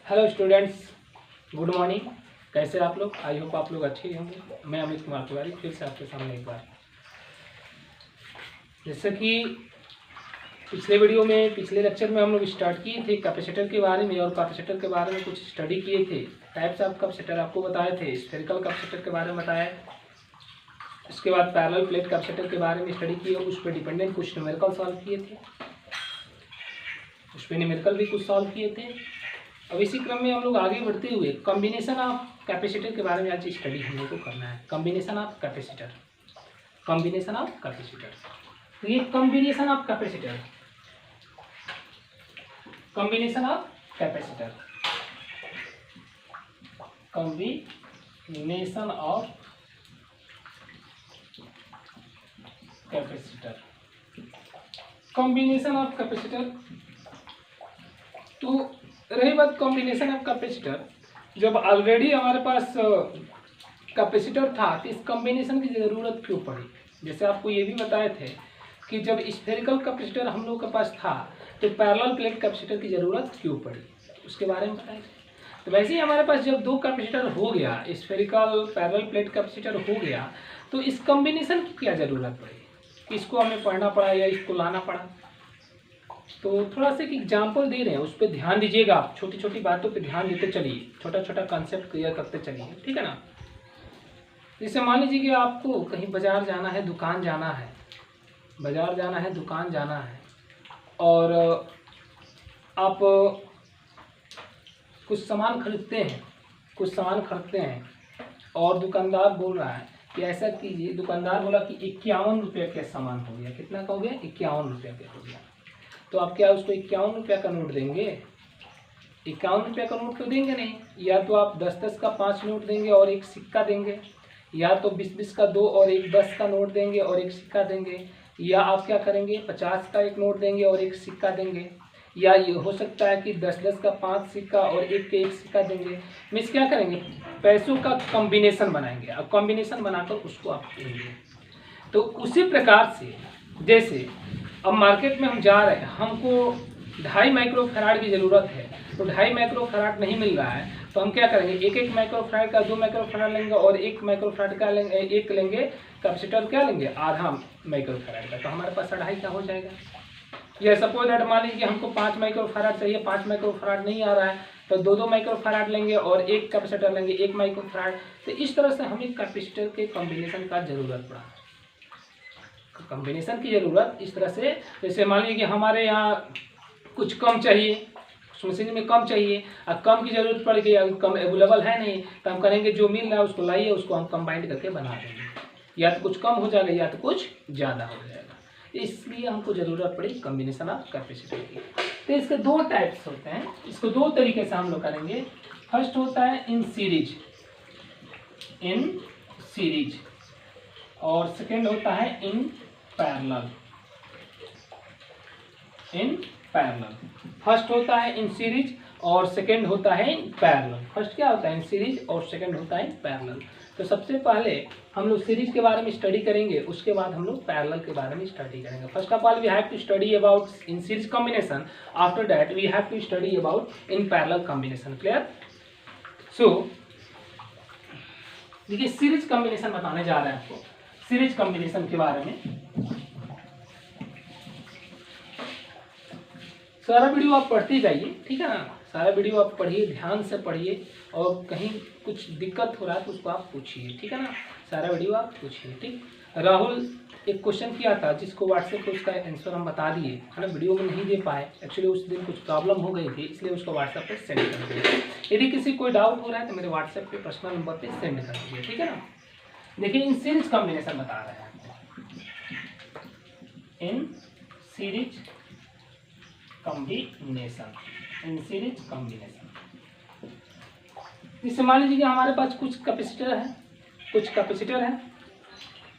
Hello students, good morning. कैसे आप लोग? आई होप आप लोग अच्छे होंगे। मैं अमित कुमार तिवारी फिर से आपके सामने एक बार, जैसे कि पिछले वीडियो में पिछले लेक्चर में हम लोग स्टार्ट किए थे कैपेसिटर के बारे में, और कैपेसिटर के बारे में कुछ स्टडी किए थे। टाइप्स ऑफ कैपेसिटर आपको बताए थे, स्फेरिकल कैपेसिटर के बारे में बताया। उसके बाद पैरेलल प्लेट कैपेसिटर के बारे में स्टडी किए, उस पर डिपेंडेंट कुछ न्यूमेरिकल सॉल्व किए थे, उस पर न्यूमेरिकल भी कुछ सॉल्व किए थे। अब इसी क्रम में हम लोग आगे बढ़ते हुए कॉम्बिनेशन ऑफ कैपेसिटर के बारे में आज स्टडी हम लोग को करना है। Combination of capacitor, combination of capacitor. तो ये combination of capacitor, combination of capacitor, combination of capacitor, combination of capacitor. तो रही बात कॉम्बिनेशन ऑफ कैपेसिटर, जब ऑलरेडी हमारे पास कैपेसिटर था तो इस कॉम्बिनेशन की ज़रूरत क्यों पड़ी? जैसे आपको ये भी बताए थे कि जब स्फेरिकल कैपेसिटर हम लोग के पास था तो पैरेलल प्लेट कैपेसिटर की ज़रूरत क्यों पड़ी, उसके बारे में बताए थे। तो वैसे ही हमारे पास जब दो कैपेसिटर हो गया, स्फेरिकल पैरेलल प्लेट कैपेसिटर हो गया, तो इस कॉम्बिनेशन की क्या ज़रूरत पड़ी? इसको हमें पढ़ना पड़ा या इसको लाना पड़ा? तो थोड़ा सा एक एग्जाम्पल दे रहे हैं, उस पर ध्यान दीजिएगा। आप छोटी छोटी बातों पे ध्यान देते चलिए, छोटा छोटा कॉन्सेप्ट क्लियर करते चलिए, ठीक है ना। जैसे मान लीजिए कि आपको कहीं बाजार जाना है, दुकान जाना है, बाजार जाना है, दुकान जाना है, और आप कुछ सामान खरीदते हैं, कुछ सामान खरीदते हैं, और दुकानदार बोल रहा है कि ऐसा कीजिए। दुकानदार बोला कि 51 रुपये का सामान हो गया। कितना का हो गया? 51 रुपये का हो गया। तो आप क्या उसको 51 रुपये का नोट देंगे? 51 रुपये का नोट तो देंगे नहीं। या तो आप 10-10 का 5 नोट देंगे और एक सिक्का देंगे, या तो 20-20 का 2 और एक 10 का नोट देंगे और एक सिक्का देंगे, या आप क्या करेंगे 50 का एक नोट देंगे और एक सिक्का देंगे, या ये हो सकता है कि 10-10 का 5 सिक्का और एक के एक सिक्का देंगे। मीन्स क्या करेंगे? पैसों का कॉम्बिनेशन बनाएंगे, अब कॉम्बिनेशन बनाकर उसको आप देंगे। तो उसी प्रकार से जैसे अब मार्केट में हम जा रहे हैं, हमको 2.5 माइक्रोफैराड की ज़रूरत है, तो 2.5 माइक्रोफैराड नहीं मिल रहा है, तो हम क्या करेंगे? एक माइक्रोफैराड का 2 माइक्रोफैराड लेंगे और 1 माइक्रोफैराड का लेंगे, एक लेंगे कैपेसिटर क्या लेंगे? आधा माइक्रोफैराड का, तो हमारे पास 2.5 का हो जाएगा। या सपोज दैट मान लीजिए हमको 5 माइक्रोफैराड चाहिए, 5 माइक्रोफैराड नहीं आ रहा है, तो 2 माइक्रोफैराड लेंगे और एक कैपेसिटर लेंगे 1 माइक्रोफैराड। तो इस तरह से हमें कैपेसिटर के कॉम्बिनेशन का ज़रूरत पड़ा, कॉम्बिनेशन की ज़रूरत इस तरह से। जैसे मान लीजिए कि हमारे यहाँ कुछ कम चाहिए, मशीन में कम चाहिए, अब कम की ज़रूरत पड़ गई, अब कम अवेलेबल है नहीं, तो हम करेंगे जो मिल रहा है उसको लाइए, उसको हम कंबाइंड करके बना देंगे। या तो कुछ कम हो जाएगा या तो कुछ ज़्यादा हो जाएगा, इसलिए हमको ज़रूरत पड़ी कॉम्बिनेशन ऑफ कैपेसिटर की। तो इसके दो टाइप्स होते हैं, इसको दो तरीके से हम लोग करेंगे। फर्स्ट होता है इन सीरीज, इन सीरीज, और सेकेंड होता है in parallel, in parallel. First होता है इन सीरीज और सेकेंड होता है इन पैरेलल। फर्स्ट क्या होता है? इन सीरीज, और सेकेंड होता है इन पैरेलल। तो सबसे पहले हम लोग सीरीज के बारे में स्टडी करेंगे, उसके बाद हम लोग पैरेलल के बारे में स्टडी करेंगे। First of all we have to study about in series combination, after that we have to study about in parallel combination. Clear? So देखिए, सीरीज कॉम्बिनेशन बताने जा रहे हैं आपको, सीरीज कॉम्बिनेशन के बारे में। सारा वीडियो आप पढ़ते जाइए, ठीक है ना। सारा वीडियो आप पढ़िए, ध्यान से पढ़िए, और कहीं कुछ दिक्कत हो रहा है तो उसको आप पूछिए, ठीक है ना। सारा वीडियो आप पूछिए, ठीक। राहुल एक क्वेश्चन किया था जिसको व्हाट्सएप पे उसका आंसर हम बता दिए, है ना। वीडियो में नहीं दे पाए, एक्चुअली उस दिन कुछ प्रॉब्लम हो गई थी, इसलिए उसको व्हाट्सएप पे सेंड कर दिए। यदि किसी कोई डाउट हो रहा है तो मेरे व्हाट्सएप पे पर्सनल नंबर पे सेंड कर दीजिए, ठीक है ना। देखिए, इन सीरीज कॉम्बिनेशन बता रहे हैं, इन सीरीज कॉम्बिनेशन, इन सीरीज कॉम्बिनेशन। जैसे मान लीजिए कि हमारे पास कुछ कैपेसिटर है, कुछ कैपेसिटर है,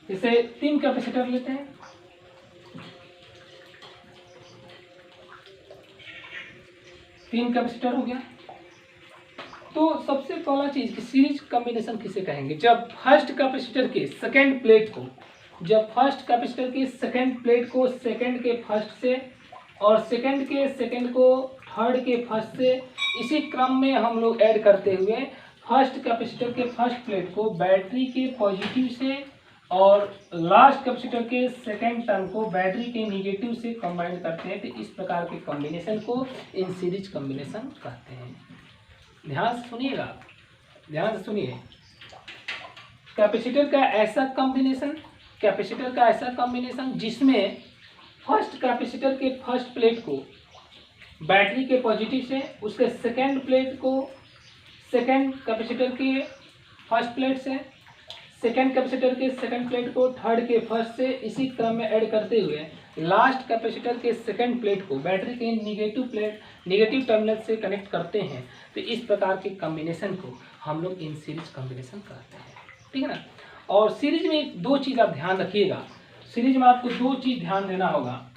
जैसे 3 कैपेसिटर लेते हैं, 3 कैपेसिटर हो गया। तो सबसे पहला चीज कि सीरीज कॉम्बिनेशन किसे कहेंगे? जब फर्स्ट कैपेसिटर के सेकेंड प्लेट को, जब फर्स्ट कैपेसिटर के सेकेंड प्लेट को सेकेंड के फर्स्ट से, और सेकेंड के सेकेंड को थर्ड के फर्स्ट से इसी क्रम में हम लोग ऐड करते हुए फर्स्ट कैपेसिटर के फर्स्ट प्लेट को बैटरी के पॉजिटिव से और लास्ट कैपेसिटर के सेकेंड टर्म को बैटरी के निगेटिव से कंबाइन करते हैं। तो इस प्रकार के कॉम्बिनेशन को इन सीरीज कॉम्बिनेशन कहते हैं। ध्यान से सुनिएगा, ध्यान से सुनिए। कैपेसिटर का ऐसा कॉम्बिनेशन जिसमें फर्स्ट कैपेसिटर के फर्स्ट प्लेट को बैटरी के पॉजिटिव से, उसके सेकेंड प्लेट को सेकेंड कैपेसिटर के फर्स्ट प्लेट से, सेकेंड कैपेसिटर के सेकेंड प्लेट को थर्ड के फर्स्ट से इसी क्रम में ऐड करते हुए लास्ट कैपेसिटर के सेकेंड प्लेट को बैटरी के निगेटिव टर्मिनल से कनेक्ट करते हैं। तो इस प्रकार के कॉम्बिनेशन को हम लोग इन सीरीज कॉम्बिनेशन कहते हैं। ठीक है ना। और सीरीज में दो चीज़ आप ध्यान रखिएगा, सीरीज में आपको दो चीज़ ध्यान देना होगा।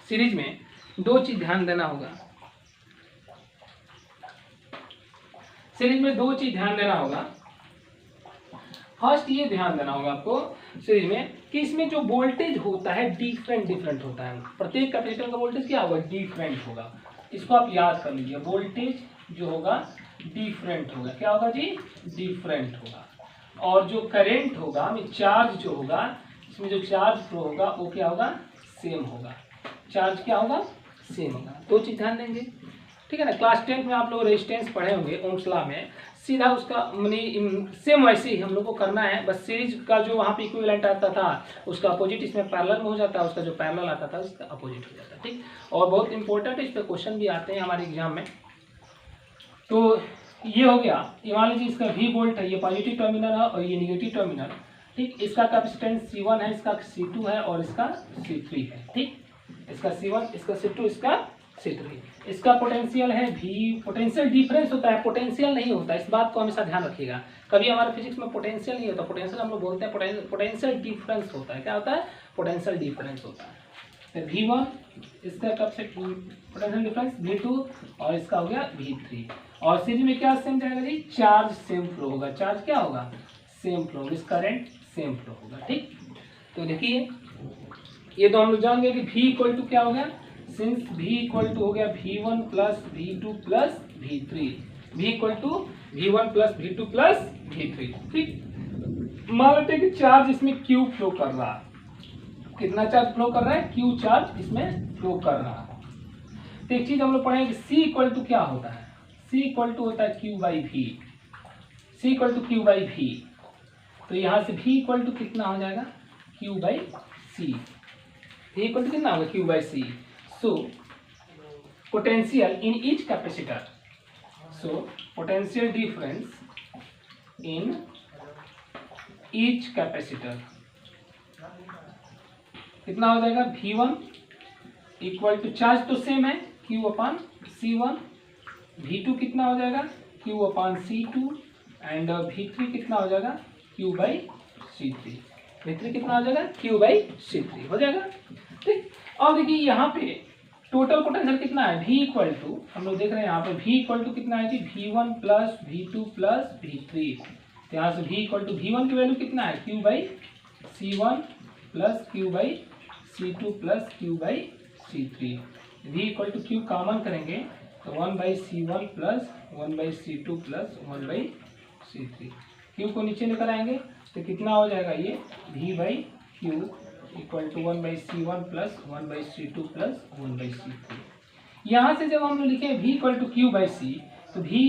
सीरीज में दो चीज़ ध्यान देना होगा, सीरीज में दो चीज़ ध्यान देना होगा। फर्स्ट ये ध्यान देना होगा आपको सीरीज में कि इसमें जो वोल्टेज होता है डिफरेंट होता है। प्रत्येक कैपेसिटर का वोल्टेज क्या होगा, डिफरेंट होगा। इसको आप याद कर लीजिए, वोल्टेज जो होगा डिफरेंट होगा। क्या होगा जी, डिफरेंट होगा। और जो करंट होगा, चार्ज जो होगा, इसमें जो चार्ज फ्लो होगा वो क्या होगा, सेम होगा। चार्ज क्या होगा, सेम होगा। दो चीज ध्यान देंगे। ठीक है ना। क्लास 10 में आप लोग रेजिस्टेंस पढ़े होंगे, ओम्स लॉ में सीधा उसका सेम वैसे ही हम लोग को करना है। बस सीरीज का जो वहाँ पे इक्विवेलेंट आता था उसका अपोजिट इसमें पैरेलल में हो जाता है, उसका जो पैरेलल आता था उसका अपोजिट हो जाता है। ठीक। और बहुत इंपॉर्टेंट इस पर क्वेश्चन भी आते हैं हमारे एग्जाम में। तो ये हो गया, ये मान लीजिए इसका V वोल्ट है, ये पॉजिटिव टर्मिनल है और ये निगेटिव टर्मिनल। ठीक। इसका कैपेसिटेंस C1 है, इसका C2 है और इसका C3 है। ठीक। इसका C1, इसका C2, इसका C3। इसका पोटेंशियल है V। पोटेंशियल डिफरेंस होता है, पोटेंशियल नहीं होता। इस बात को हमेशा ध्यान रखिएगा। कभी हमारे फिजिक्स में पोटेंशियल नहीं होता, पोटेंशियल हम लोग बोलते हैं पोटेंशियल डिफरेंस होता है। क्या होता है, पोटेंशियल डिफरेंस होता है। तो V1 इसका पोटेंशियल डिफरेंस, V2 और इसका हो गया V3। और सीरीज में क्या सेम जाएगा जी, चार्ज सेम फ्लो होगा। चार्ज क्या होगा, सेम फ्लो। इस करंट सेम फ्लो होगा। ठीक। तो देखिए ये तो हम लोग जान गए कि V इक्वल टू क्या हो गया, सिंस V इक्वल टू हो गया V1 plus V2 plus V3। V equal to V1 plus V2 plus V3। ठीक। मान लेते हैं कि चार्ज इसमें Q फ्लो कर रहा है। कितना चार्ज फ्लो कर रहा है, Q चार्ज इसमें फ्लो कर रहा है। तो एक चीज हम लोग पढ़ेंगे, C इक्वल टू क्या होता है, C इक्वल टू होता है Q by V। C equal to Q by V। तो यहाँ से V इक्वल टू कितना हो जाएगा, Q by C। V equal to कितना होगा, Q by C। So potential in each capacitor, so potential difference in each capacitor कितना हो जाएगा, V1 इक्वल टू, चार्ज तो सेम है Q अपान C1। V2 कितना हो जाएगा, Q upon C2 and V3 कितना हो जाएगा, Q बाई C3। V3 कितना हो जाएगा, Q बाई C3 हो जाएगा। ठीक। और देखिए यहाँ पे टोटल पोटेंशियल कितना है, V इक्वल टू, हम लोग देख रहे हैं यहाँ पे V इक्वल टू कितना है जी, V1 plus V2 plus V3। यहाँ से V इक्वल टू, V1 की वैल्यू कितना है, Q by C1 plus Q by C2 plus Q by C3। V equal to Q common करेंगे तो 1 by C1 plus 1 by C2 plus 1 by C3। Q को नीचे लेकर आएंगे तो कितना हो जाएगा, ये V by Q equal to 1 by C1 plus 1 by C2 plus 1 by C3। यहाँ से जब हम लोग लिखे V equal to Q by C, तो V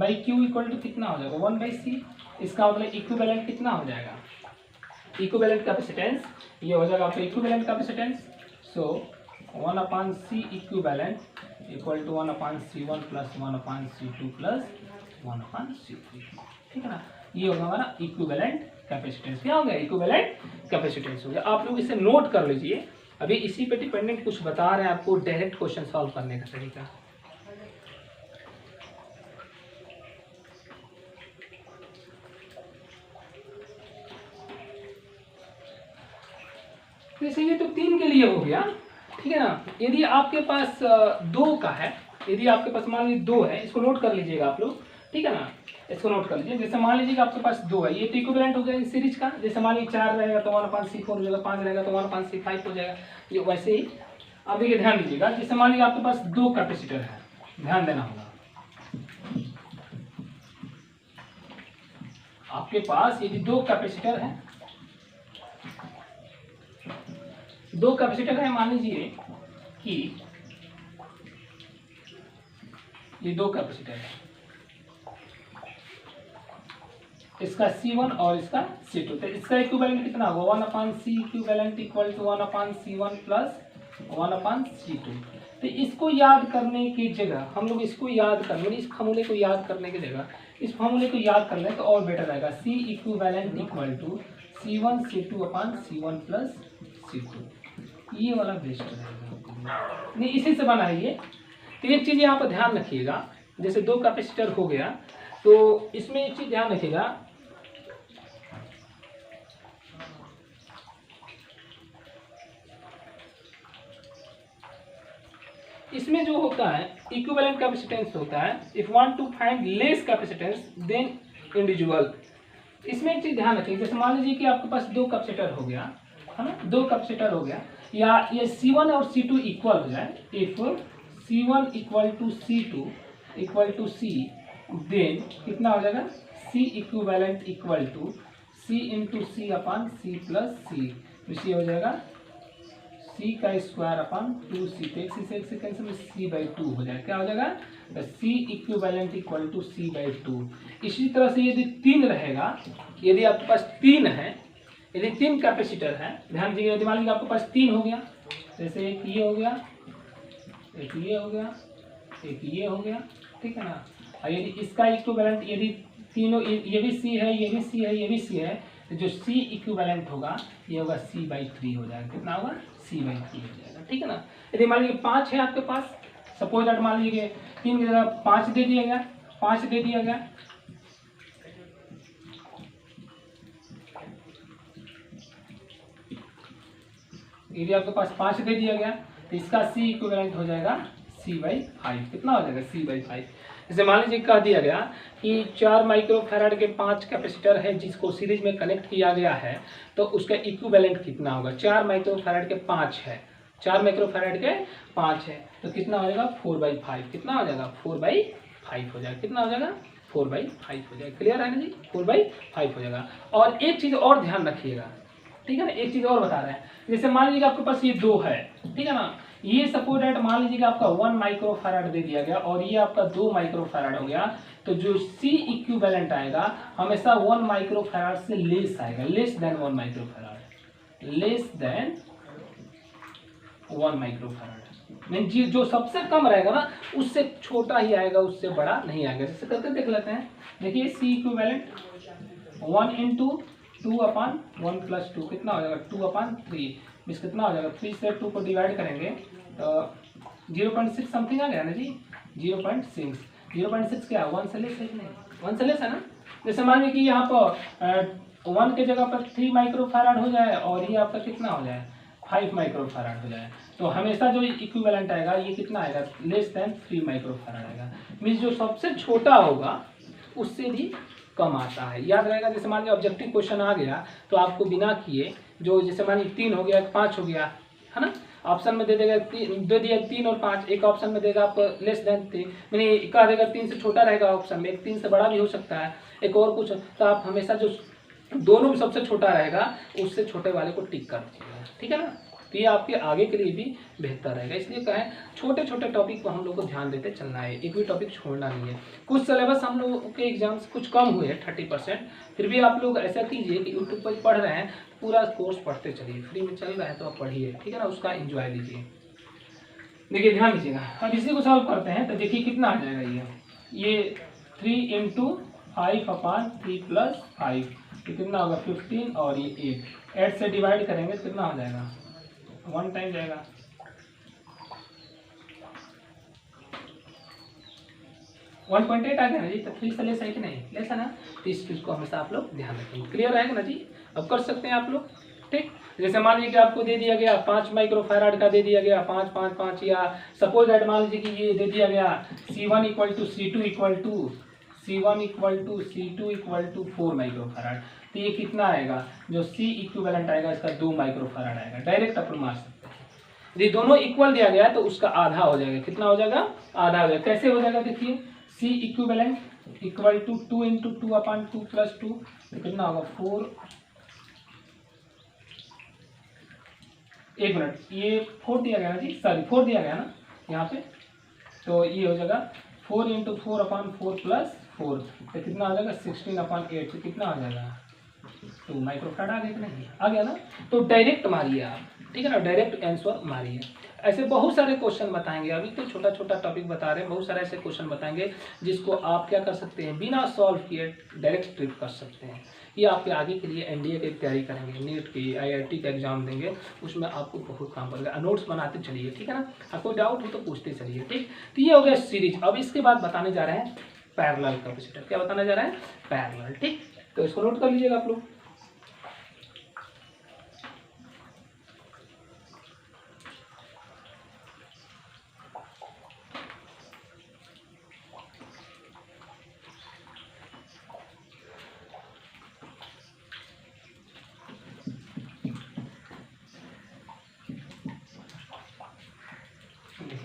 by Q equal to कितना हो जाएगा, 1 बाई C। इसका मतलब इक्विवेलेंट कितना हो जाएगा, इक्विवेलेंट कैपेसिटेंस ये हो जाएगा आपका equivalent capacitance. So 1 upon C equivalent equal to 1 upon C1 plus 1 upon C2 plus 1 upon C3। ठीक है ना। ये होगा हमारा इक्विवेलेंट कैपेसिटेंस। क्या हो गया, इक्विवेलेंट कैपेसिटेंस हो गया। आप लोग इसे नोट कर लीजिए। अभी इसी पे डिपेंडेंट कुछ बता रहे हैं आपको, डायरेक्ट क्वेश्चन सॉल्व करने का तरीका। जैसे ये तो 3 के लिए हो गया। ठीक है ना। यदि आपके पास 2 का है, यदि आपके पास मान लीजिए 2 है, इसको नोट कर लीजिएगा आप लोग। ठीक है ना। इसको नोट कर लीजिए। जैसे मान लीजिए कि आपके पास 2 है, ये तो इक्विवेलेंट हो गया इस सीरीज का। जैसे मान लीजिए 4 रहेगा तो 1/C4 हो जाएगा, 5 रहेगा तो 1/C5 हो जाएगा। ये वैसे ही अब देखिए ध्यान दीजिएगा, जैसे मान लीजिए आपके पास दो कैपेसिटर है, ध्यान देना होगा। आपके पास यदि दो कैपेसिटर है, मान लीजिए कि ये दो कैपेसिटर है, इसका C1 और इसका C2, तो इसका इक्विवेलेंट कितना होगा 1/C equivalent equal to 1/C1 plus 1/C2। तो इसको याद करने की जगह हम लोग इसको याद करने, इस फॉर्मूले को याद करने की जगह इस फॉर्मूले को याद कर लें तो और बेटर रहेगा। C equivalent equal to C1 C2/C1 plus C2, ये वाला बेस्ट रहेगा। नहीं, इसी से बना है ये। तो एक चीज़ यहाँ पर ध्यान रखिएगा, जैसे दो कैपेसिटर हो गया तो इसमें एक चीज़ ध्यान रखिएगा, इसमें जो होता है इक्विवेलेंट कैपेसिटेंस होता है, if want to find less capacitance then individual. इसमें एक चीज़ ध्यान रखिए, जैसे मान लीजिए कि आपके पास दो कैपेसिटर हो गया है ना, दो कैपेसिटर हो गया, या ये C1 और C2 इक्वल हो जाए, if C1 equal to C2 equal to C, then कितना हो जाएगा C equivalent equal to C into C upon C plus C, इसी हो जाएगा C का स्क्वायर अपन 2C, तो एक से एक सेकेंड में C/2 हो जाएगा, क्या हो जाएगा C equivalent equal to C/2। इसी तरह से यदि तीन रहेगा, यदि आपके पास तीन है, यदि तीन कैपेसिटर है, ध्यान दीजिए, यदि मान लीजिए आपके पास तीन हो गया, जैसे एक ये हो गया, एक ये हो गया, एक ये हो गया, ठीक है ना। और यदि इसका इक्विवेलेंट, यदि तीनों ये भी C है, ये भी C है, ये भी C है, तो जो C इक्विवेलेंट होगा ये होगा C/3 हो जाएगा, कितना होगा C/3 हो जाएगा, ठीक है ना। यदि मान लीजिए 5 है आपके पास, सपोज दैट मान लीजिए 3 की जगह 5 दे दिया गया, 5 दे दिया गया, यदि आपके पास 5 दे दिया गया तो इसका C इक्विवेलेंट हो जाएगा C/5, कितना हो जाएगा C/5। जैसे मान लीजिए कह दिया गया कि 4 माइक्रोफैराड के 5 कैपेसिटर है जिसको सीरीज में कनेक्ट किया गया है, तो उसका इक्विवेलेंट कितना होगा, 4 माइक्रोफैराड के 5 है, 4 माइक्रोफैराड के 5 है, तो कितना हो जाएगा 4/5, कितना हो जाएगा 4/5 हो जाएगा, कितना हो जाएगा 4/5 हो जाएगा। क्लियर है ना जी, 4/5 हो जाएगा। और एक चीज़ और ध्यान रखिएगा, ठीक है ना, एक चीज़ और बता रहे हैं, जैसे मान लीजिए आपके पास ये दो है, ठीक है ना, ये सपोज दैट मान लीजिए कि आपका 1 माइक्रोफैराड दे दिया गया और ये आपका 2 माइक्रोफैराड हो गया, तो जो C इक्विवेलेंट आएगा हमेशा 1 माइक्रोफैराड से लेस आएगा, less than 1 microfarad, less than 1 microfarad mean जी जो सबसे कम रहेगा ना उससे छोटा ही आएगा, उससे बड़ा नहीं आएगा। जैसे करके देख लेते हैं, देखिए C इक्विवेलेंट 1 इंटू 2/1 प्लस 2 कितना हो जाएगा 2/3, मीन्स कितना हो जाएगा 3 से 2 को डिवाइड करेंगे तो 0.6 समथिंग आ गया ना जी, 0.6 क्या है 1 से लेस है कि नहीं, 1 से लेस है ना। जैसे मान लीजिए कि यहाँ पर 1 के जगह पर 3 माइक्रोफैराड हो जाए और ये आपका कितना हो जाए 5 माइक्रोफैराड हो जाए, तो हमेशा जो इक्विवेलेंट आएगा ये कितना आएगा लेस देन 3 माइक्रोफैराड आएगा, मीन्स जो सबसे छोटा होगा उससे भी कम आता है, याद रहेगा। जैसे मान लीजिए ऑब्जेक्टिव क्वेश्चन आ गया तो आपको बिना किए जो जैसे मान लीजिए 3 हो गया 5 हो गया है ना, ऑप्शन में दे देगा दे दिया 3 और 5, एक ऑप्शन में देगा आपको लेस देन 3, मैंने कहा देगा 3 से छोटा रहेगा ऑप्शन में, एक 3 से बड़ा भी हो सकता है, एक और कुछ, तो आप हमेशा जो दोनों में सबसे छोटा रहेगा उससे छोटे वाले को टिक कर दीजिएगा, ठीक है ना। तो ये आपके आगे के लिए भी बेहतर रहेगा, इसलिए कहें छोटे छोटे टॉपिक पर हम लोग को ध्यान देते चलना है, एक भी टॉपिक छोड़ना नहीं है। कुछ सिलेबस हम लोगों के एग्जाम्स कुछ कम हुए 30%, फिर भी आप लोग ऐसा कीजिए कि यूट्यूब पर पढ़ रहे हैं पूरा कोर्स पढ़ते चलिए, फ्री में चल रहा है तो आप पढ़िए, ठीक है ना, उसका एंजॉय लीजिए। देखिए ध्यान दीजिएगा, अब इसी को सॉल्व करते हैं तो देखिए कितना आ जाएगा, ये 3 इंटू 5/3 प्लस 5, ये कितना होगा 15 और ये 8 से डिवाइड करेंगे कितना हो जाएगा 1 टाइम जाएगा, 1.8 आ गया ना जी, तो 3 से लेस है कि नहीं, लेस है ना, तो इस चीज़ को हमेशा आप लोग ध्यान रखेंगे। क्लियर रहेगा ना जी, अब कर सकते हैं आप लोग, ठीक। जैसे मान लीजिए कि आपको दे दिया गया 5 माइक्रोफैराड का दे दिया गया 5 5 5, या सपोज दैट मान लीजिए कि ये दे दिया गया C1 equal to C2 equal to 4 microfarad, तो ये कितना आएगा जो C इक्विवेलेंट आएगा इसका 2 माइक्रोफैराड आएगा, डायरेक्ट अपन मार सकते हैं। यदि दोनों इक्वल दिया गया है तो उसका आधा हो जाएगा। कितना हो जाएगा? आधा हो जाएगा। कैसे हो जाएगा? देखिए C equivalent equal to 2 into 2/2 plus 2, तो कितना होगा 4। एक मिनट, ये 4 दिया गया ना जी, सॉरी 4 दिया गया ना यहाँ पे, तो ये हो जाएगा 4 इंटू 4/4 प्लस 4, तो कितना आ जाएगा 16/8, तो कितना आ जाएगा 2 माइक्रोफैराड। आ गया कि नहीं? आ गया ना। तो डायरेक्ट मारिए आप, ठीक है ना, डायरेक्ट आंसर मारिए। ऐसे बहुत सारे क्वेश्चन बताएंगे, अभी तो छोटा छोटा टॉपिक बता रहे हैं, बहुत सारे ऐसे क्वेश्चन बताएंगे जिसको आप क्या कर सकते हैं, बिना सॉल्व किए डायरेक्ट ट्रिप कर सकते हैं। ये आपके आगे के लिए एनडीए की तैयारी करेंगे, नीट की, आईआईटी का एग्जाम देंगे, उसमें आपको बहुत काम पड़ेगा। नोट्स बनाते चलिए, ठीक है ना। आपको डाउट हो तो पूछते चलिए, ठीक। तो ये हो गया सीरीज। अब इसके बाद बताने जा रहे हैं पैरेलल कैपेसिटर। क्या बताने जा रहे हैं? पैरेलल, ठीक। तो इसको नोट कर लीजिएगा आप लोग।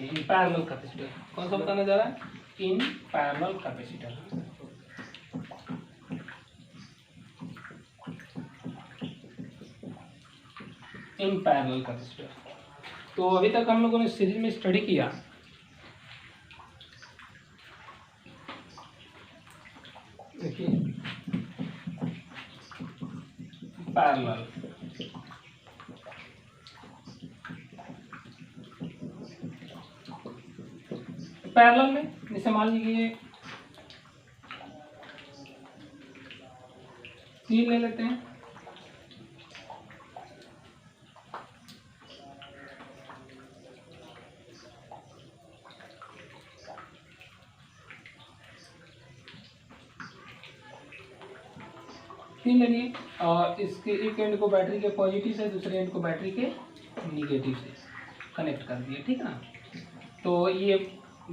इन पैरेलल कैपेसिटर कौन सा बताने जा रहा है? In parallel capacitor. In parallel capacitor. तो अभी तक हम लोगों ने सीरीज में स्टडी किया, देखिए पैरेलल, पैरेलल में जैसे मान लीजिए तीर ले लेते हैं, तीर ले लिए और इसके एक एंड को बैटरी के पॉजिटिव से, दूसरे एंड को बैटरी के निगेटिव से कनेक्ट कर दिए, ठीक है ना। तो ये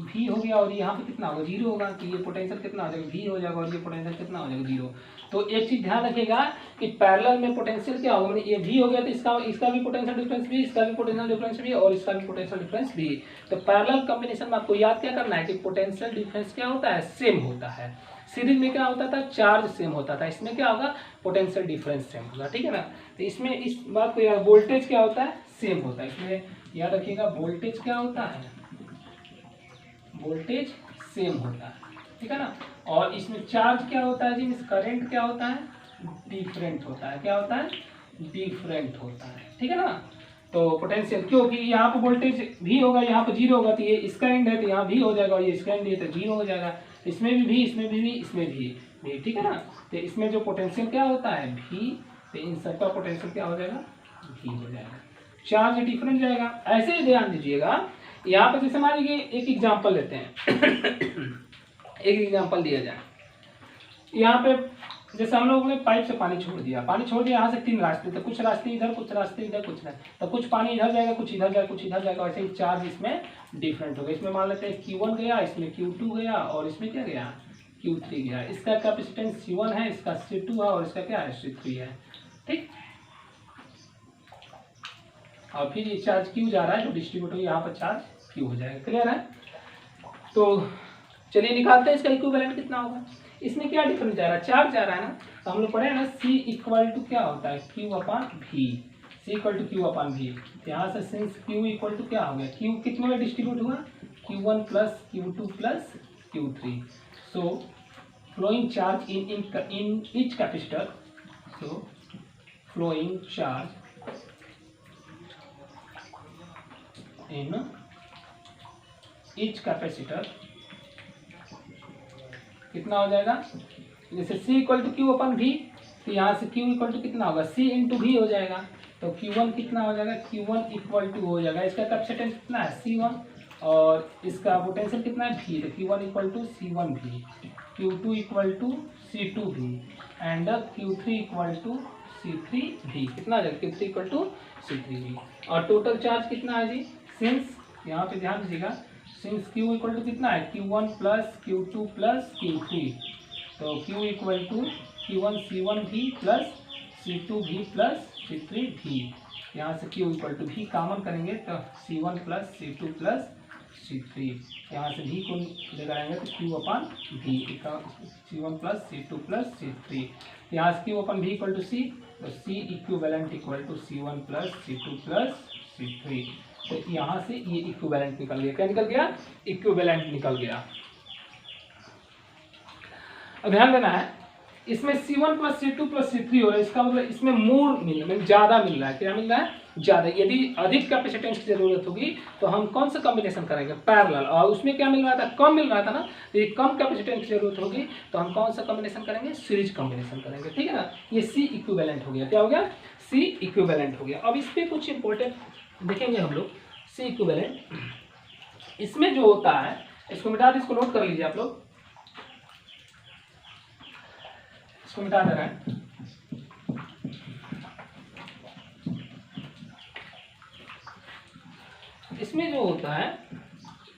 V हो गया और यहाँ पे कितना होगा 0 होगा, तो ये पोटेंशियल कितना हो जाएगा V हो जाएगा और ये पोटेंशियल कितना हो जाएगा 0। तो एक चीज ध्यान रखिएगा कि पैरेलल में पोटेंशियल क्या होगा, ये V हो गया तो इसका भी पोटेंशियल डिफरेंस भी, इसका भी पोटेंशियल डिफरेंस भी और इसका भी पोटेंशियल डिफरेंस भी। तो पैरेलल कॉम्बिनेशन में आपको याद क्या करना है कि पोटेंशियल डिफरेंस क्या होता है? सेम होता है। सीरीज में क्या होता था? चार्ज सेम होता था। इसमें क्या होगा? पोटेंशियल डिफरेंस सेम होगा, ठीक है ना। तो इसमें इस बात को याद, वोल्टेज क्या होता है? सेम होता है। इसमें याद रखिएगा वोल्टेज क्या होता है? वोल्टेज सेम होता है, ठीक है ना। और इसमें चार्ज क्या होता है जी? करंट क्या होता है? डिफरेंट होता है। क्या होता है? डिफरेंट होता है, ठीक है ना। तो पोटेंशियल, क्योंकि यहाँ पे वोल्टेज V होगा, यहाँ पे 0 होगा, तो ये इसका एंड है तो यहाँ V हो जाएगा और ये इसका एंड है तो 0 हो जाएगा। इसमें भी V, इसमें भी V, इसमें भी V, ठीक है ना। तो इसमें जो पोटेंशियल क्या होता है? V, तो इन सबका पोटेंशियल क्या हो जाएगा? V हो जाएगा। चार्ज डिफरेंट जाएगा। ऐसे ही ध्यान दीजिएगा, यहाँ पर जैसे मान लीजिए एक एग्जाम्पल लेते हैं एक एग्जाम्पल दिया जाए, यहाँ पे जैसे हम लोगों ने पाइप से पानी छोड़ दिया यहाँ से 3 रास्ते, तो कुछ रास्ते इधर, कुछ रास्ते इधर, कुछ रास्ते, तो कुछ पानी इधर जाएगा, कुछ इधर जाएगा, कुछ इधर जाएगा। वैसे ही चार्ज इसमें डिफरेंट होगा। इसमें मान लेते हैं Q1 गया, इसमें Q2 गया और इसमें क्या गया? Q3 गया। इसका कैपेसिटेंस C1 है, इसका C2 है और इसका क्या है? C3 है, ठीक। और फिर ये चार्ज Q जा रहा है, जो डिस्ट्रीब्यूटर यहाँ पर चार्ज Q हो जाएगा। क्लियर है? तो चलिए निकालते हैं इसका इक्विवेलेंट कितना होगा। इसमें क्या डिफरेंस जा रहा है? चार्ज जा रहा है ना, तो हम लोग पढ़े ना C इक्वल टू क्या होता है? Q/V। C equal to Q/V। यहाँ से सिंस Q इक्वल टू क्या हो गया? Q कितने में डिस्ट्रीब्यूट हुआ? Q1 plus Q2 plus Q3। So flowing charge in each capacitor, so flowing charge in each capacitor कितना हो जाएगा? जैसे C इक्वल टू Q/V, तो यहाँ से Q इक्वल टू कितना होगा? C इंटू V हो जाएगा। तो Q1 कितना हो जाएगा? Q1 इक्वल टू हो जाएगा, इसका कैपेसिटेंस कितना है? C1 और इसका पोटेंशियल कितना है? V। तो Q1 equal to C1V, Q2 equal to C2V and Q3 equal to C3V। कितना आ जाएगा? Q3 equal to C3V। और टोटल चार्ज कितना है जी? सिंस यहाँ पे ध्यान दीजिएगा, सिंस Q इक्वल टू कितना है? Q1 plus Q2 plus Q3, तो Q equal to Q1 C1V plus C2V plus C3V। यहाँ से Q इक्वल टू भी कॉमन करेंगे तो C1 plus C2 plus C3, यहाँ से भी को लगाएंगे तो Q अपन भी, C1 plus C2 plus C3, यहाँ से Q अपन भी इक्वल टू C, तो C equivalent equal to C1 plus C2 plus C3, तो यहाँ से ये इक्विवेलेंट निकल गया। क्या निकल गया? इक्विवेलेंट निकल गया। अब ध्यान देना है, इसमें C1 plus C2 plus C3 हो रहा है, इसका मतलब इसमें मोर मिल रहा है, ज़्यादा मिल रहा है। क्या मिल रहा है? ज़्यादा। यदि अधिक कैपेसिटेंस की जरूरत होगी तो हम कौन सा कॉम्बिनेशन करेंगे? पैरेलल। और उसमें क्या मिल रहा था? कम मिल रहा था ना, तो ये कम कैपेसिटेंस की जरूरत होगी तो हम कौन सा कॉम्बिनेशन करेंगे? सीरीज कॉम्बिनेशन करेंगे, ठीक है ना। ये C इक्विवेलेंट हो गया। क्या हो गया? C इक्विवेलेंट हो गया। अब इस पर कुछ इंपॉर्टेंट देखेंगे हम लोग। C इक्विवेलेंट, इसमें जो होता है, इसको मिटा दे, इसको नोट कर लीजिए आप लोग, इसको मिटा दे रहे हैं। इसमें जो होता है,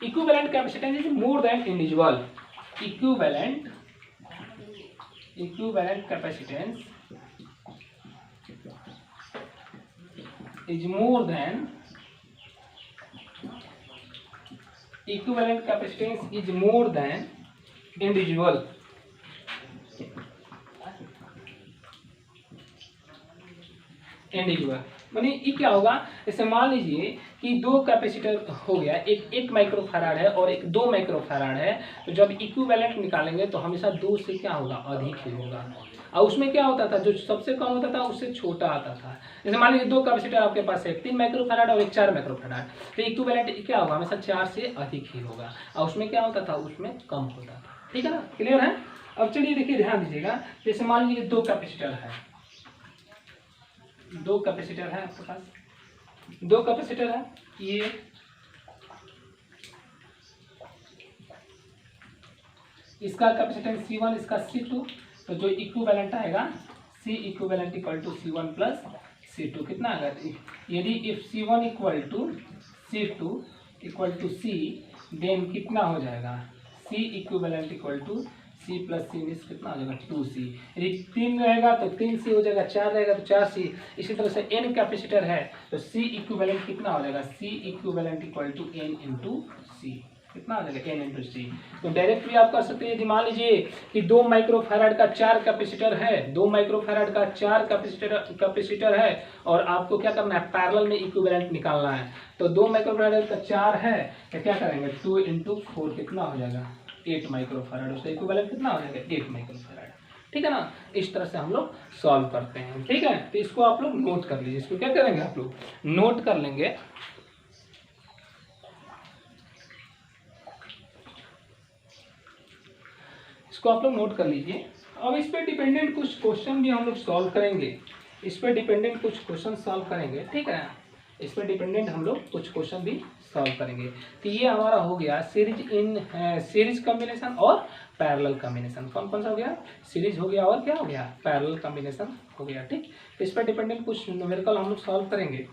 equivalent capacitance is more than individual. Equivalent capacitance is more than, equivalent capacitance is more than individual. Individual माने ये क्या होगा? जैसे मान लीजिए कि दो कैपेसिटर हो गया, एक माइक्रोफैराड है और एक 2 माइक्रोफैराड है, तो जब इक्विवेलेंट निकालेंगे तो हमेशा 2 से क्या होगा? अधिक ही होगा। और उसमें क्या होता था? जो सबसे कम होता था उससे छोटा आता था। जैसे मान लीजिए दो कैपेसिटर आपके पास है, 3 माइक्रोफैराड और एक 4 माइक्रोफैराड, तो इक्विवेलेंट क्या होगा? हमेशा 4 से अधिक ही होगा। और उसमें क्या होता था? उसमें कम होता था, ठीक है ना। क्लियर है? अब चलिए देखिए, ध्यान दीजिएगा, जैसे मान लीजिए दो कैपेसिटर है, दो कैपेसिटर है आपके पास, दो कैपेसिटर है, ये इसका कैपेसिटेंस C1, इसका C2, तो जो इक्विवेलेंट आएगा C equivalent equal to C1 plus C2 कितना आएगा? यदि if C1 equal to C2 equal to C, then कितना हो जाएगा? C equivalent equal to C plus C means कितना हो जाएगा? 2C। यदि 3 रहेगा तो 3C हो जाएगा, 4 रहेगा तो 4C। इसी तरह से n कैपेसिटर है तो C इक्विवेलेंट कितना हो जाएगा? C equivalent equal to n into C, कितना हो जाएगा? n into C। तो डायरेक्ट भी आप कर सकते हैं। यदि मान लीजिए कि 2 माइक्रोफैराड का 4 कैपेसिटर है, 2 माइक्रोफैराड का 4 कैपेसिटर है और आपको क्या करना है? पैरेलल में इक्विवेलेंट निकालना है। तो 2 माइक्रोफैराड का 4 है तो क्या करेंगे? 2 इंटू 4 कितना हो जाएगा? 8 माइक्रोफैराड। उसका इक्विवेलेंट कितना हो जाएगा? 8 माइक्रोफैराड, ठीक है ना। इस तरह से हम लोग सॉल्व करते हैं, ठीक है। तो इसको आप लोग नोट कर लीजिए। इसको क्या करेंगे? आप लोग नोट कर लेंगे। इसको आप लोग नोट कर लीजिए। अब इस पे डिपेंडेंट कुछ क्वेश्चन भी हम लोग सॉल्व करेंगे, इस पे डिपेंडेंट कुछ क्वेश्चन सॉल्व करेंगे, ठीक है। इस पे डिपेंडेंट हम लोग कुछ क्वेश्चन भी सॉल्व करेंगे। तो ये हमारा हो गया सीरीज कॉम्बिनेशन और पैरेलल कॉम्बिनेशन। कौन कौन सा हो गया? सीरीज हो गया और क्या हो गया? पैरेलल कॉम्बिनेशन हो गया, ठीक। इस पर डिपेंडेंट कुछ न्यूमेरिकल हम लोग सॉल्व करेंगे।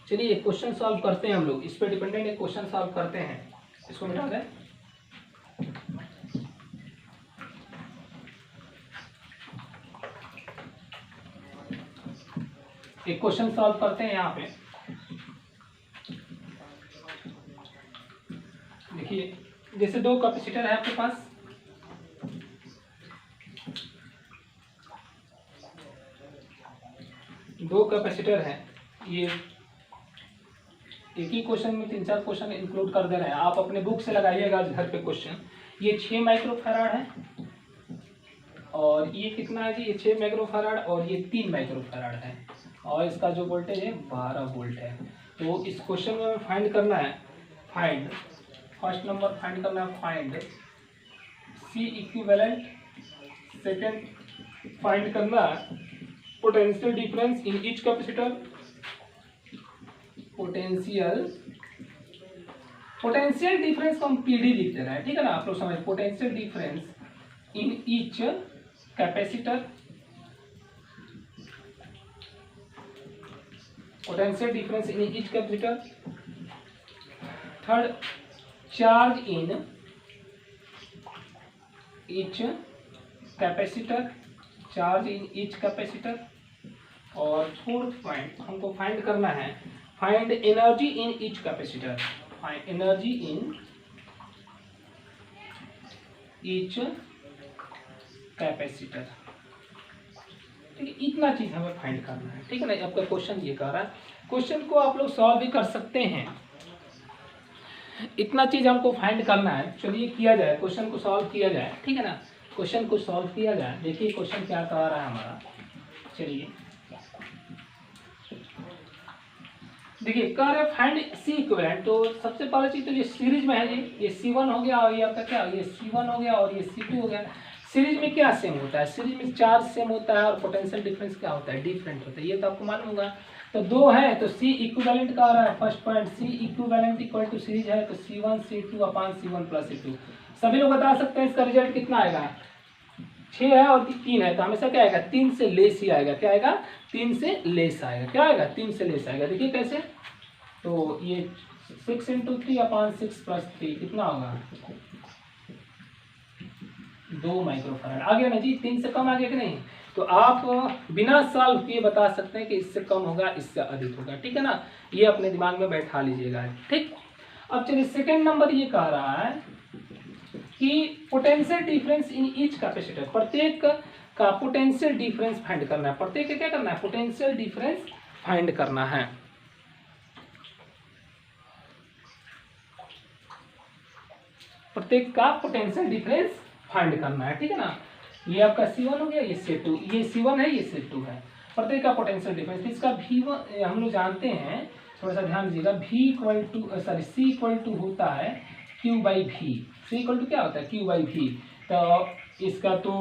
चलिए क्वेश्चन सॉल्व करते हैं हम लोग। इस पर डिपेंडेंट एक क्वेश्चन सॉल्व करते हैं। इसको मिटा दें। एक क्वेश्चन सॉल्व करते हैं। यहाँ पे देखिए, जैसे दो कैपेसिटर है आपके पास, दो कैपेसिटर है, ये एक ही क्वेश्चन में 3-4 क्वेश्चन इंक्लूड कर दे रहे हैं। आप अपने बुक से लगाइएगा घर पे क्वेश्चन। ये 6 माइक्रोफैराड है और ये कितना है जी? ये 6 माइक्रोफैराड और ये 3 माइक्रोफैराड है और इसका जो वोल्टेज है 12 वोल्ट है। तो इस क्वेश्चन में फाइंड करना है, फाइंड फर्स्ट नंबर फाइंड करना है, find C equivalent. Second find करना है potential difference in each capacitor. Potential difference को हम PD लिखते रहे, ठीक है ना। आप लोग समझ, potential difference in each capacitor, potential difference in each capacitor. Third, charge in each capacitor, charge in each capacitor. और फोर्थ पॉइंट हमको फाइंड करना है, find energy in each capacitor, find energy in each capacitor. ठीक है, इतना चीज हमें find करना है। ठीक है ना, आपका क्वेश्चन ये कह रहा है, क्वेश्चन को आप लोग सॉल्व भी कर सकते हैं। इतना चीज हमको फाइंड करना है। चलिए किया जाए, क्वेश्चन को सॉल्व किया जाए। ठीक है ना, क्वेश्चन को सॉल्व किया जाए। देखिए क्वेश्चन क्या कह रहा है हमारा। चलिए देखिए, कह रहे फाइंड सी इक्विवेलेंट। तो सबसे पहले चीज तो ये सीरीज में है जी, ये C1 हो गया और ये आपका क्या, ये C1 हो गया और ये C2 हो गया। सीरीज में क्या सेम होता है, सीरीज में चार्ज सेम होता है और पोटेंशियल डिफरेंस क्या होता है, डिफरेंट होता है। ये तो आपको मालूम होगा। तो दो है तो C इक्विवेलेंट का आ रहा है first point, C equivalent equal to series है तो C1 C2 अपान C1 प्लस C2। सभी लोग बता सकते हैं इसका रिजल्ट कितना आएगा। 6 है और 3 है तो हमेशा क्या आएगा, 3 से लेस ही आएगा। क्या आएगा, 3 से लेस आएगा। क्या आएगा, 3 से लेस आएगा। देखिए कैसे, तो ये 6 × 3 अपान 6 प्लस 3 कितना होगा, 2 माइक्रोफैराड आ गया ना जी। 3 से कम आ गया कि नहीं। तो आप बिना सॉल्व किए बता सकते हैं कि इससे कम होगा, इससे अधिक होगा। ठीक है ना, ये अपने दिमाग में बैठा लीजिएगा। ठीक, अब चलिए सेकंड नंबर ये कह रहा है कि potential difference in each capacitor, प्रत्येक का पोटेंशियल डिफरेंस फाइंड करना है। प्रत्येक का क्या करना है, पोटेंशियल डिफरेंस फाइंड करना है। प्रत्येक का पोटेंशियल डिफरेंस फाइंड करना है। ठीक है ना, ये आपका C1 हो गया, ये C2, ये C1 है, ये C2 है। प्रत्येक का पोटेंशियल डिफरेंस, इसका V1 हम लोग जानते हैं, थोड़ा सा ध्यान दीजिएगा। C इक्वल टू होता है Q/V। C इक्वल टू क्या होता है, Q/V। तो इसका तो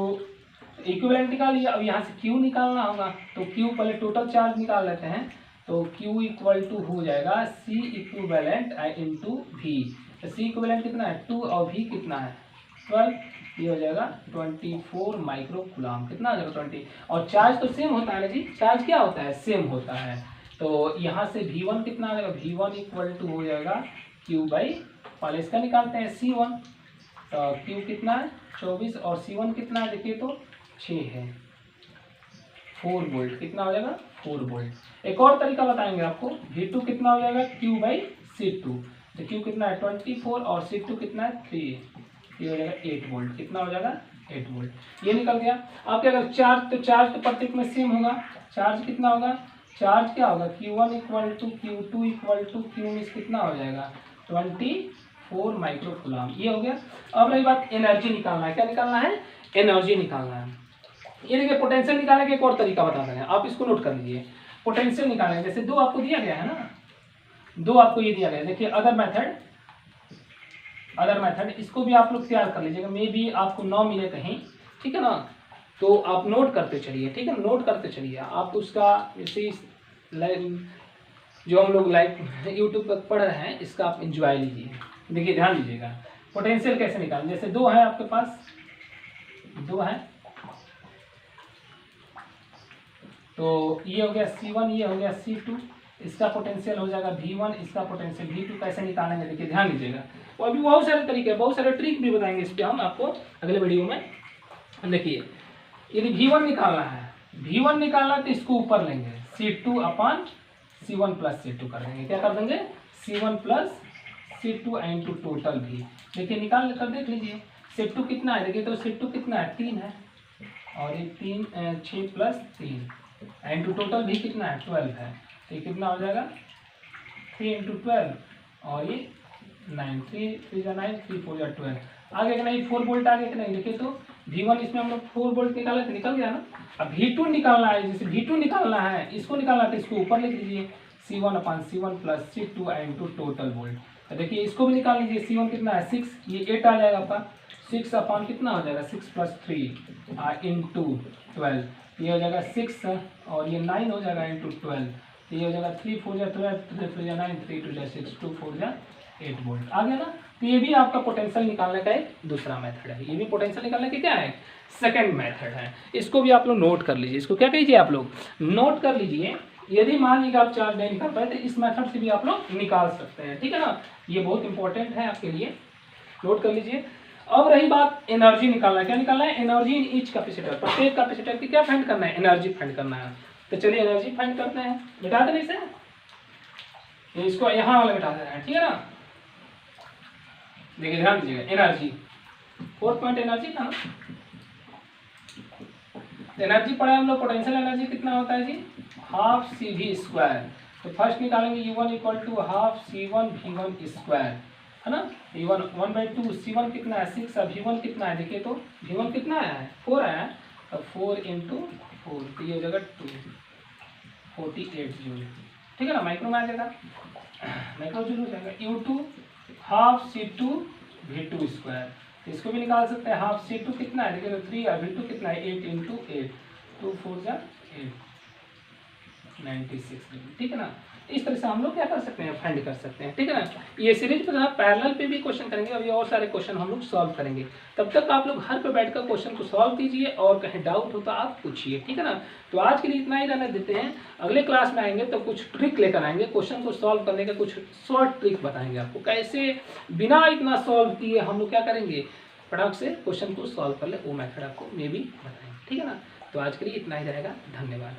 इक्विवेलेंट निकाल लिया। अब यहाँ से Q निकालना होगा तो Q पहले टोटल चार्ज निकाल लेते हैं। तो Q इक्वल टू हो जाएगा C इक्विवेलेंट इंटू V। तो C इक्विवेलेंट कितना है 2 और V कितना है 12। ये हो जाएगा 24 माइक्रो कूलम। कितना हो जाएगा 20। और चार्ज तो सेम होता है ना जी, चार्ज क्या होता है, सेम होता है। तो यहाँ से V1 कितना आ जाएगा, V1 इक्वल टू हो जाएगा Q/, पहले इसका निकालते हैं C1। तो Q कितना है 24 और C1 कितना है देखिए तो 6 है, 4 वोल्ट। कितना हो जाएगा 4 वोल्ट। एक और तरीका बताएंगे आपको, V2 कितना हो जाएगा Q/C2। तो Q कितना है 24 और C2 कितना है 3, ये हो जाएगा 8 वोल्ट। कितना हो जाएगा 8 वोल्ट। ये निकल गया। अब क्या अगर चार्ज तो प्रत्येक में सेम होगा। चार्ज कितना होगा, चार्ज क्या होगा Q1 equal to Q2 equal to Q में कितना हो जाएगा 24 माइक्रो कूलम। ये हो गया। अब रही बात एनर्जी निकालना है। क्या निकालना है, एनर्जी निकालना है। ये देखिए पोटेंशियल निकालने का एक और तरीका बता दें, आप इसको नोट कर लीजिए। पोटेंशियल निकालने जैसे दो आपको दिया गया है ना, दो आपको ये दिया गया है। देखिए अदर मेथड इसको भी आप लोग तैयार कर लीजिएगा। मे भी आपको 9 मिले कहीं। ठीक है ना, तो आप नोट करते चलिए। ठीक है, नोट करते चलिए। आप उसका जैसे जो हम लोग लाइव यूट्यूब पर पढ़ रहे हैं इसका आप इंजॉय लीजिए। देखिए ध्यान दीजिएगा, पोटेंशियल कैसे निकालें। जैसे दो है आपके पास, दो है तो ये हो गया C1, ये हो गया C2। इसका पोटेंशियल हो जाएगा V1, इसका पोटेंशियल V2। कैसे निकालेंगे देखिए ध्यान दीजिएगा। और अभी बहुत सारे तरीके, बहुत सारे ट्रिक भी बताएंगे इस पर हम आपको अगले वीडियो में। देखिए यदि V1 निकालना है, V1 निकालना तो इसको ऊपर लेंगे C2 अपान C1 प्लस C2 कर देंगे। क्या कर देंगे C1 plus C2 into total V। देखिए निकाल कर देख लीजिए। C2 कितना है देखिए तो C2 कितना है 3 है और ये 6 प्लस 3 इंटू टोटल भी कितना है 12 है। तो ये कितना हो जाएगा 3 इंटू 12 और ये 9, 3 3 9 3 4 12 आगे कि नहीं 4 वोल्ट आगे कि नहीं। देखिए तो V1 इसमें हम लोग 4 वोल्ट निकाले तो निकल गया ना। अब V2 निकालना है, जैसे V2 निकालना है इसको निकालना है इसको ऊपर लिख लीजिए C1 अपान C1 plus C2 into total volt. तो देखिए इसको भी निकाल लीजिए। C1 कितना है 6, ये 8 आ जाएगा आपका। 6 अपान कितना हो जाएगा 6 प्लस 3 इंटू 12। ये हो जाएगा 6 और ये 9 हो जाएगा इंटू 12। ये हो जाएगा 3 4 12 3 4 9 3 2 6 2 4 8 वोल्ट आ गया ना। तो ये भी आपका पोटेंशियल निकालने का एक दूसरा मेथड है। ये भी पोटेंशियल निकालने का क्या है सेकंड मेथड है। इसको भी आप लोग नोट कर लीजिए। इसको क्या कीजिए आप लोग नोट कर लीजिए। यदि मान लीजिए आप चार्ज नहीं निकाल पाए तो इस मेथड से भी आप लोग निकाल सकते हैं। ठीक है ना, ये बहुत इंपॉर्टेंट है आपके लिए, नोट कर लीजिए। अब रही बात एनर्जी निकालना है। क्या निकालना है एनर्जी इन ईच कैपेसिटर। प्रत्येक कैपेसिटर की क्या फाइंड करना है एनर्जी फाइंड करना है। तो चलिए एनर्जी फाइंड करते हैं। मिटा दें इसे, इसको यहाँ वाला मिटा दे रहे हैं, ठीक है ना। देखिए ध्यान दीजिएगा, एनर्जी 4 पॉइंट एनर्जी था ना, एनर्जी पढ़ा हम लोग, पोटेंशियल एनर्जी कितना होता है जी, हाफ CV²। तो फर्स्ट निकालेंगे U1 equal to half C1 V1 square, है ना। V1 1/2, C1 कितना है 6, अब V1 कितना है देखिए, तो V1 कितना आया है 4 आया है, तो 4 × 4 तो ये हो जाएगा 248 जूल, ठीक है ना। माइक्रो में आ जाएगा, माइक्रो जूल हो जाएगा। U2 half C2 V2 square, तो इसको भी निकाल सकते हैं। हाफ C2 कितना है देखिए, तो 3 और V2 कितना है 8 × 8, 2 4 8 96 डिग्री, ठीक है ना। इस तरह से हम लोग क्या कर सकते हैं, फाइंड कर सकते हैं, ठीक है ना। ये सीरीज पर पैरेलल पे भी क्वेश्चन करेंगे, अभी और सारे क्वेश्चन हम लोग सॉल्व करेंगे। तब तक आप लोग घर पे बैठकर क्वेश्चन को सॉल्व कीजिए, और कहीं डाउट हो तो आप पूछिए, ठीक है ना। तो आज के लिए इतना ही रहने देते हैं, अगले क्लास में आएंगे तो कुछ ट्रिक लेकर आएंगे, क्वेश्चन को सॉल्व करने का कुछ शॉर्ट ट्रिक बताएंगे आपको, कैसे बिना इतना सॉल्व किए हम लोग क्या करेंगे, फटाक से क्वेश्चन को सॉल्व कर ले, वो मेथड आपको मे भी बताएंगे, ठीक है ना। तो आज के लिए इतना ही रहेगा, धन्यवाद।